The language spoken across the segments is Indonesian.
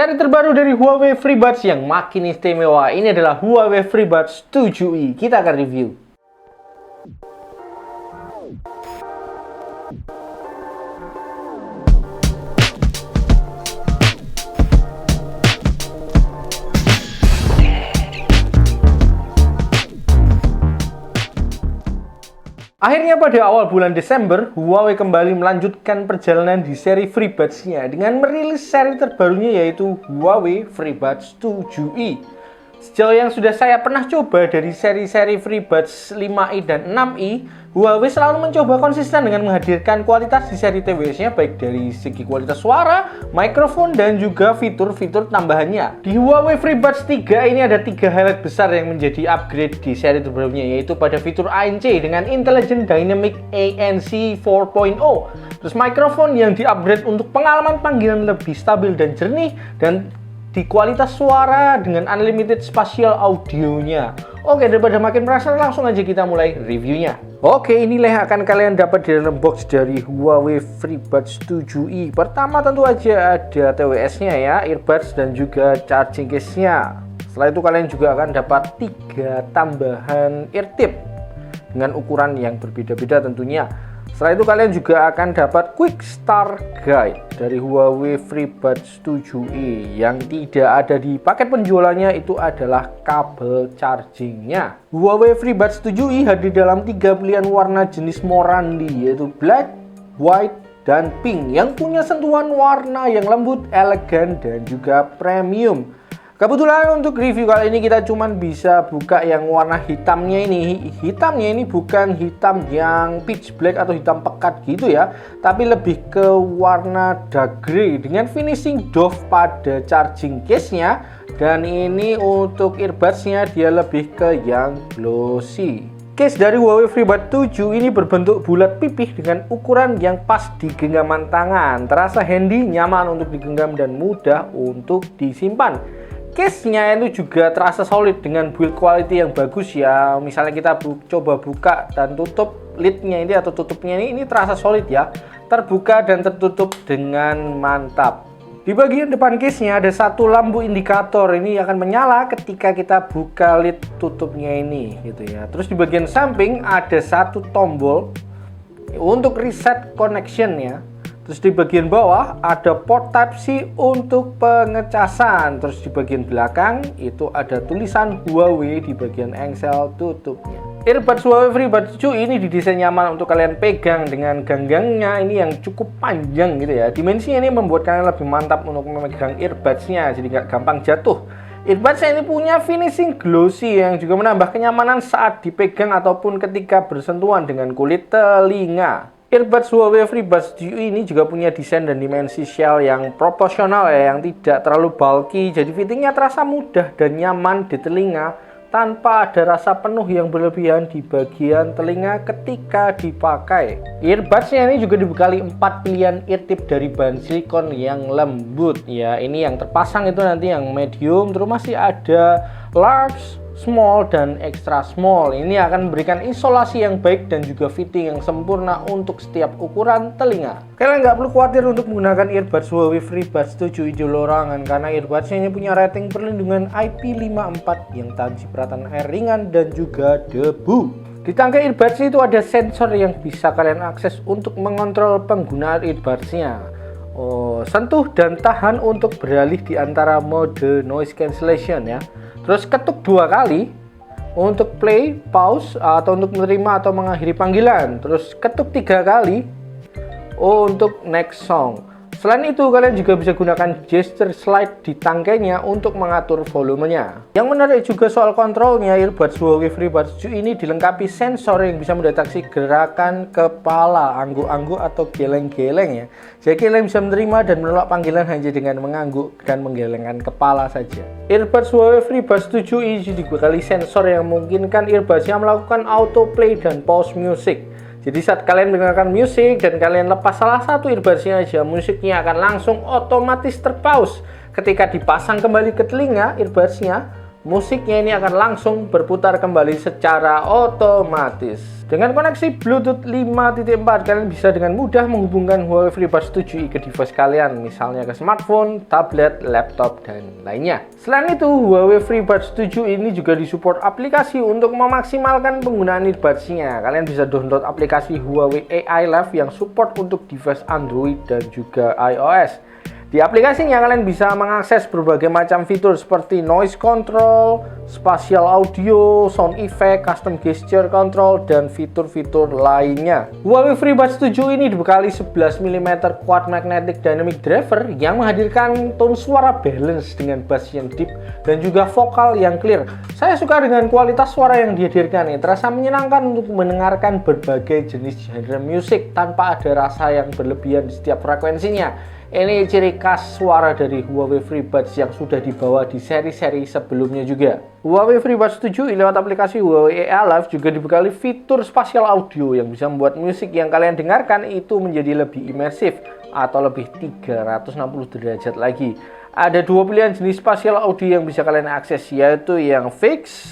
Seri terbaru dari Huawei FreeBuds yang makin istimewa, ini adalah Huawei FreeBuds 7i. Kita akan review. Akhirnya pada awal bulan Desember, Huawei kembali melanjutkan perjalanan di seri FreeBuds-nya dengan merilis seri terbarunya yaitu Huawei FreeBuds 7i. Sejauh yang sudah saya pernah coba dari seri-seri FreeBuds 5i dan 6i, Huawei selalu mencoba konsisten dengan menghadirkan kualitas di seri TWS-nya baik dari segi kualitas suara, mikrofon, dan juga fitur-fitur tambahannya. Di Huawei FreeBuds 3 ini ada 3 highlight besar yang menjadi upgrade di seri terbarunya, yaitu pada fitur ANC dengan Intelligent Dynamic ANC 4.0, terus mikrofon yang di-upgrade untuk pengalaman panggilan lebih stabil dan jernih, dan di kualitas suara dengan unlimited spatial audionya. Oke, daripada makin penasaran, langsung aja kita mulai reviewnya. Oke, inilah yang akan kalian dapat di dalam box dari Huawei FreeBuds 7i. Pertama tentu aja ada TWS-nya ya, earbuds dan juga charging case-nya. Setelah itu kalian juga akan dapat 3 tambahan ear tip dengan ukuran yang berbeda-beda tentunya. Setelah itu kalian juga akan dapat Quick Start Guide dari Huawei FreeBuds 7i. Yang tidak ada di paket penjualannya itu adalah kabel chargingnya. Huawei FreeBuds 7i hadir dalam 3 pilihan warna jenis Morandi, yaitu black, white, dan pink, yang punya sentuhan warna yang lembut, elegan, dan juga premium. Kebetulan untuk review kali ini kita cuman bisa buka yang warna hitamnya ini. Hitamnya ini bukan hitam yang pitch black atau hitam pekat gitu ya, tapi lebih ke warna dark grey dengan finishing doff pada charging case-nya. Dan ini untuk earbuds-nya dia lebih ke yang glossy. Case dari Huawei FreeBuds 7 ini berbentuk bulat pipih dengan ukuran yang pas di genggaman tangan. Terasa handy, nyaman untuk digenggam, dan mudah untuk disimpan. Case-nya itu juga terasa solid dengan build quality yang bagus ya. Misalnya kita coba buka dan tutup lid-nya ini atau tutupnya ini terasa solid ya. Terbuka dan tertutup dengan mantap. Di bagian depan case-nya ada satu lampu indikator, ini akan menyala ketika kita buka lid tutupnya ini gitu ya. Terus di bagian samping ada satu tombol untuk reset connection ya. Terus di bagian bawah ada port Type-C untuk pengecasan. Terus di bagian belakang itu ada tulisan Huawei di bagian engsel tutupnya. Earbuds Huawei FreeBuds 7 ini didesain nyaman untuk kalian pegang dengan ganggangnya ini yang cukup panjang gitu ya. Dimensinya ini membuat kalian lebih mantap untuk memegang earbuds-nya, jadi nggak gampang jatuh. Earbuds ini punya finishing glossy yang juga menambah kenyamanan saat dipegang ataupun ketika bersentuhan dengan kulit telinga. Earbuds Huawei FreeBuds 7 ini juga punya desain dan dimensi shell yang proporsional ya, yang tidak terlalu bulky, jadi fittingnya terasa mudah dan nyaman di telinga tanpa ada rasa penuh yang berlebihan di bagian telinga ketika dipakai. Earbuds-nya ini juga dibekali 4 pilihan ear tip dari bahan silikon yang lembut ya. Ini yang terpasang itu nanti yang medium, terus masih ada large, small, dan extra small. Ini akan memberikan isolasi yang baik dan juga fitting yang sempurna untuk setiap ukuran telinga. Kalian nggak perlu khawatir untuk menggunakan earbuds Huawei FreeBuds 7 di larangan, karena earbuds ini punya rating perlindungan IP54 yang tahan cipratan air ringan dan juga debu. Di tangkai earbuds itu ada sensor yang bisa kalian akses untuk mengontrol penggunaan earbuds-nya. Sentuh dan tahan untuk beralih di antara mode noise cancellation ya. Terus ketuk 2 kali untuk play, pause, atau untuk menerima atau mengakhiri panggilan. Terus ketuk 3 kali untuk next song. Selain itu kalian juga bisa gunakan gesture slide di tangkainya untuk mengatur volumenya. Yang menarik juga soal kontrolnya, earbuds Huawei FreeBuds 7 ini dilengkapi sensor yang bisa mendeteksi gerakan kepala, angguk-angguk atau geleng-geleng ya. Jadi kalian bisa menerima dan menolak panggilan hanya dengan mengangguk dan menggelengkan kepala saja. Earbuds Huawei FreeBuds 7i dibekali sensor yang memungkinkan earbuds-nya melakukan autoplay dan pause music. Jadi saat kalian mendengarkan musik dan kalian lepas salah satu earbuds-nya aja, musiknya akan langsung otomatis terpause. Ketika dipasang kembali ke telinga earbuds-nya, musiknya ini akan langsung berputar kembali secara otomatis. Dengan koneksi Bluetooth 5.4, kalian bisa dengan mudah menghubungkan Huawei FreeBuds 7i ke device kalian, misalnya ke smartphone, tablet, laptop, dan lainnya. Selain itu, Huawei FreeBuds 7 ini juga disupport aplikasi untuk memaksimalkan penggunaan earbuds-nya. Kalian bisa download aplikasi Huawei AI Live yang support untuk device Android dan juga iOS. Di aplikasinya kalian bisa mengakses berbagai macam fitur seperti noise control, spatial audio, sound effect, custom gesture control, dan fitur-fitur lainnya. Huawei FreeBuds 7 ini dibekali 11 mm quad magnetic dynamic driver yang menghadirkan tone suara balance dengan bass yang deep dan juga vokal yang clear. Saya suka dengan kualitas suara yang dihadirkan, terasa menyenangkan untuk mendengarkan berbagai jenis genre musik tanpa ada rasa yang berlebihan di setiap frekuensinya. Ini ciri khas suara dari Huawei FreeBuds yang sudah dibawa di seri-seri sebelumnya juga. Huawei FreeBuds 7 lewat aplikasi Huawei AI Live juga dibekali fitur spatial audio yang bisa membuat musik yang kalian dengarkan itu menjadi lebih imersif atau lebih 360 derajat lagi. Ada dua pilihan jenis spatial audio yang bisa kalian akses, yaitu yang fix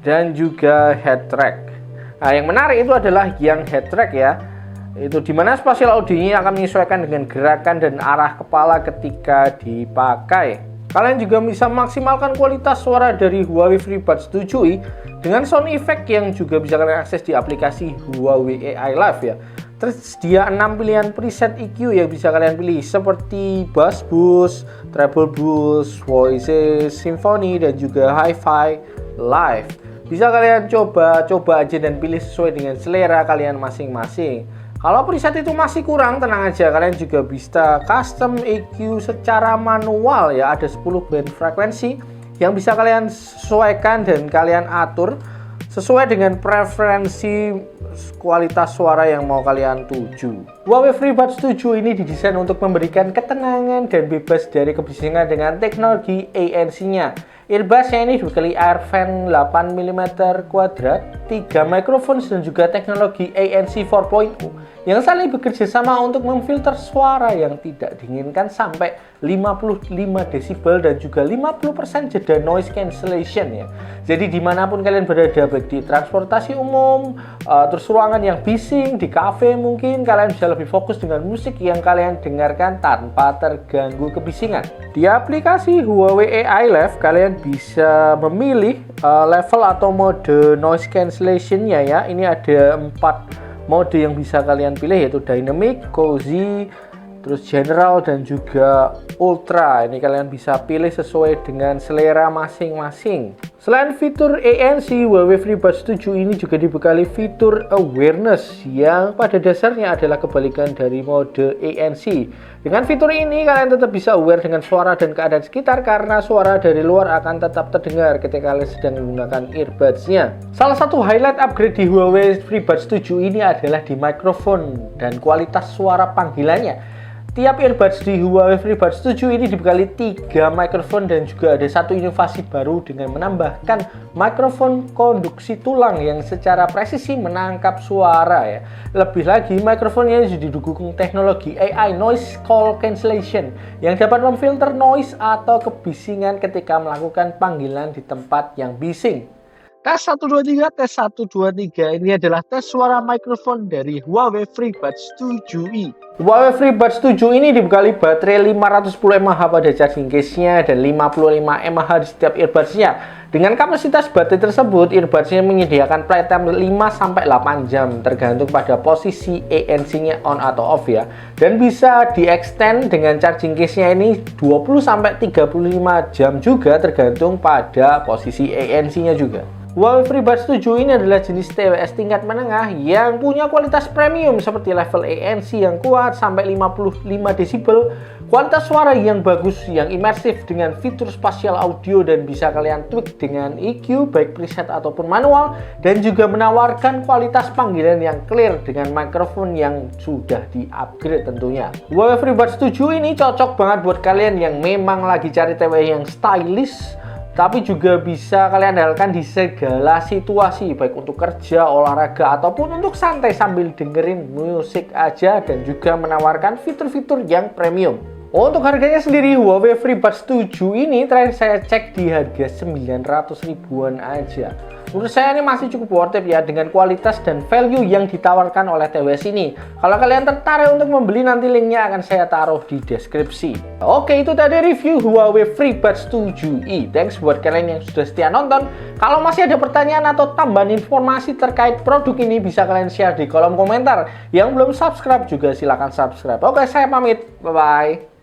dan juga head track. Nah, yang menarik itu adalah yang head track ya. Itu dimana spatial audionya akan menyesuaikan dengan gerakan dan arah kepala ketika dipakai. Kalian juga bisa maksimalkan kualitas suara dari Huawei FreeBuds 7i dengan sound effect yang juga bisa kalian akses di aplikasi Huawei AI Live ya. Tersedia 6 pilihan preset EQ yang bisa kalian pilih seperti bass boost, treble boost, voices, symphony, dan juga hi-fi live. Bisa kalian coba aja dan pilih sesuai dengan selera kalian masing-masing. Kalau preset itu masih kurang, tenang aja, kalian juga bisa custom EQ secara manual ya. Ada 10 band frekuensi yang bisa kalian sesuaikan dan kalian atur sesuai dengan preferensi kualitas suara yang mau kalian tuju. Huawei FreeBuds 7 ini didesain untuk memberikan ketenangan dan bebas dari kebisingan dengan teknologi ANC-nya. Earbuds-nya ini dibekali air fan 8 mm kuadrat, 3 mikrofon dan juga teknologi ANC 4.0 yang saling bekerja sama untuk memfilter suara yang tidak diinginkan sampai 55 desibel dan juga 50% jeda noise cancellation ya. Jadi dimanapun kalian berada, baik di transportasi umum, terus ruangan yang bising, di cafe mungkin, kalian bisa lebih fokus dengan musik yang kalian dengarkan tanpa terganggu kebisingan. Di aplikasi Huawei AI Live, kalian bisa memilih level atau mode noise cancellation-nya ya. Ini ada 4 mode yang bisa kalian pilih, yaitu dynamic, cozy, terus general, dan juga ultra. Ini kalian bisa pilih sesuai dengan selera masing-masing. Selain fitur ANC, Huawei FreeBuds 7 ini juga dibekali fitur awareness yang pada dasarnya adalah kebalikan dari mode ANC. Dengan fitur ini kalian tetap bisa aware dengan suara dan keadaan sekitar karena suara dari luar akan tetap terdengar ketika kalian sedang menggunakan earbuds-nya. Salah satu highlight upgrade di Huawei FreeBuds 7 ini adalah di mikrofon dan kualitas suara panggilannya. Tiap earbuds di Huawei FreeBuds 7 ini dibekali 3 mikrofon dan juga ada satu inovasi baru dengan menambahkan mikrofon konduksi tulang yang secara presisi menangkap suara ya. Lebih lagi, mikrofonnya juga didukung teknologi AI Noise Call Cancellation yang dapat memfilter noise atau kebisingan ketika melakukan panggilan di tempat yang bising. Tes 123, tes 123, ini adalah tes suara mikrofon dari Huawei FreeBuds 7i. Huawei FreeBuds 7 ini dibekali baterai 510 mAh pada charging case-nya dan 55 mAh di setiap earbuds-nya. Dengan kapasitas baterai tersebut, earbuds-nya menyediakan playtime 5-8 jam tergantung pada posisi ANC-nya on atau off ya. Dan bisa di-extend dengan charging case-nya ini 20-35 jam juga tergantung pada posisi ANC-nya juga. Huawei FreeBuds 7 ini adalah jenis TWS tingkat menengah yang punya kualitas premium seperti level ANC yang kuat sampai 55 desibel, kualitas suara yang bagus, yang imersif dengan fitur spatial audio dan bisa kalian tweak dengan EQ baik preset ataupun manual, dan juga menawarkan kualitas panggilan yang clear dengan mikrofon yang sudah di-upgrade tentunya. Huawei FreeBuds 7 ini cocok banget buat kalian yang memang lagi cari TWS yang stylish, tapi juga bisa kalian andalkan di segala situasi, baik untuk kerja, olahraga, ataupun untuk santai sambil dengerin musik aja, dan juga menawarkan fitur-fitur yang premium. Untuk harganya sendiri, Huawei FreeBuds 7 ini terakhir saya cek di harga 900 ribuan aja. Menurut saya ini masih cukup worth it ya, dengan kualitas dan value yang ditawarkan oleh TWS ini. Kalau kalian tertarik untuk membeli, nanti linknya akan saya taruh di deskripsi. Oke, itu tadi review Huawei FreeBuds 7i. Thanks buat kalian yang sudah setia nonton. Kalau masih ada pertanyaan atau tambahan informasi terkait produk ini, bisa kalian share di kolom komentar. Yang belum subscribe juga silahkan subscribe. Oke, saya pamit. Bye-bye.